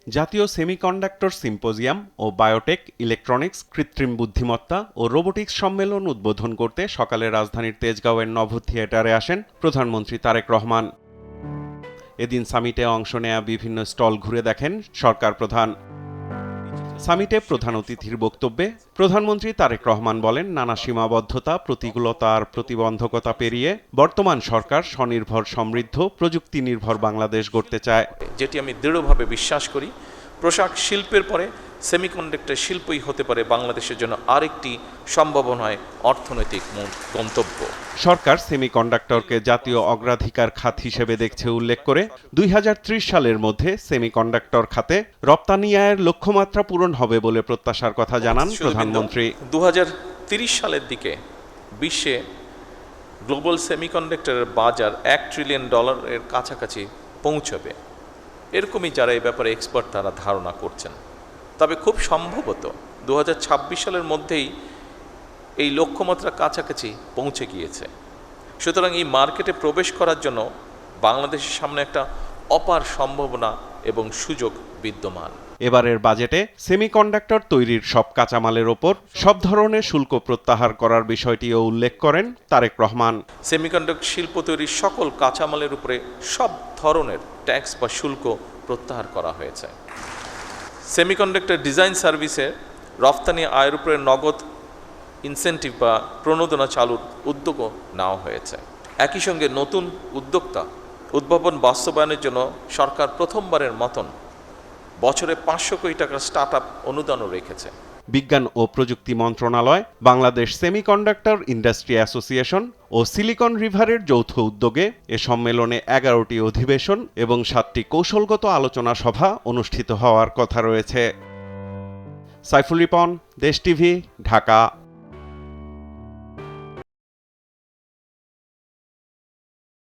জাতীয় semiconductor symposium ও biotech, electronics, কৃত্রিম বুদ্ধিমত্তা ও রোবোটিক্স সম্মেলন উদ্বোধন করতে সকালে রাজধানীর তেজগাঁওয়ের নভ থিয়েটারে আসেন প্রধানমন্ত্রী তারেক রহমান। এদিন সামিটে অংশ নেয়া বিভিন্ন স্টল ঘুরে দেখেন সরকার প্রধান। সামিটে প্রধান অতিথির বক্তব্যে প্রধানমন্ত্রী তারেক রহমান বলেন, নানা সীমাবদ্ধতা, প্রতিকূলতা আর প্রতিবন্ধকতা পেরিয়ে বর্তমান সরকার স্বনির্ভর, সমৃদ্ধ, প্রযুক্তি নির্ভর বাংলাদেশ গড়তে চায়। যেটি আমি দৃঢ়ভাবে বিশ্বাস করি, পোশাক শিল্পের পরে সেমিকন্ডাক্টর শিল্পই হতে পারে বাংলাদেশের জন্য আরেকটি সম্ভাবনায় অর্থনৈতিক গন্তব্য। সরকার সেমিকন্ডাক্টরকে জাতীয় অগ্রাধিকার খাত হিসেবে দেখছে উল্লেখ করে 2030 সালের মধ্যে সেমিকন্ডাক্টর খাতে রপ্তানি আয়ের লক্ষ্যমাত্রা পূরণ হবে বলে প্রত্যাশার কথা জানান প্রধানমন্ত্রী। 2030 সালের দিকে বিশ্বে গ্লোবাল সেমিকন্ডাক্টরের বাজার $1 ট্রিলিয়ন কাছাকাছি পৌঁছবে, এরকমই যারা এই ব্যাপারে এক্সপার্ট তারা ধারণা করছেন। তবে খুব সম্ভবত 2026 সালের মধ্যেই এই লক্ষ্যমাত্রা কাছাকাছি পৌঁছে গিয়েছে। সুতরাং এই মার্কেটে প্রবেশ করার জন্য বাংলাদেশের সামনে একটা অপার সম্ভাবনা এবং সুযোগ বিদ্যমান। এবারের বাজেটে সেমিকন্ডাক্টর তৈরির সব কাঁচামালের ওপর সব ধরনের শুল্ক প্রত্যাহার করার বিষয়টিও উল্লেখ করেন তারেক রহমান। সেমিকন্ডাক্টর শিল্প তৈরির সকল কাঁচামালের উপরে সব ধরনের ট্যাক্স বা শুল্ক প্রত্যাহার করা হয়েছে। সেমিকন্ডাক্টর ডিজাইন সার্ভিসে রফতানি আয়ের উপরে নগদ ইনসেন্টিভ বা প্রণোদনা চালুর উদ্যোগও নেওয়া হয়েছে। একই সঙ্গে নতুন উদ্যোক্তা উদ্ভাবন বাস্তবায়নের জন্য সরকার প্রথমবারের মতন বছরে 500 কোটি টাকার স্টার্টআপ অনুদানও রেখেছে। বিজ্ঞান ও প্রযুক্তি মন্ত্রণালয়, বাংলাদেশ সেমিকন্ডাক্টর ইন্ডাস্ট্রি অ্যাসোসিয়েশন ও সিলিকন রিভারের যৌথ উদ্যোগে এ সম্মেলনে 11টি অধিবেশন এবং 7টি কৌশলগত আলোচনা সভা অনুষ্ঠিত হওয়ার কথা রয়েছে। সাইফুল রিপন, দেশ টিভি, ঢাকা।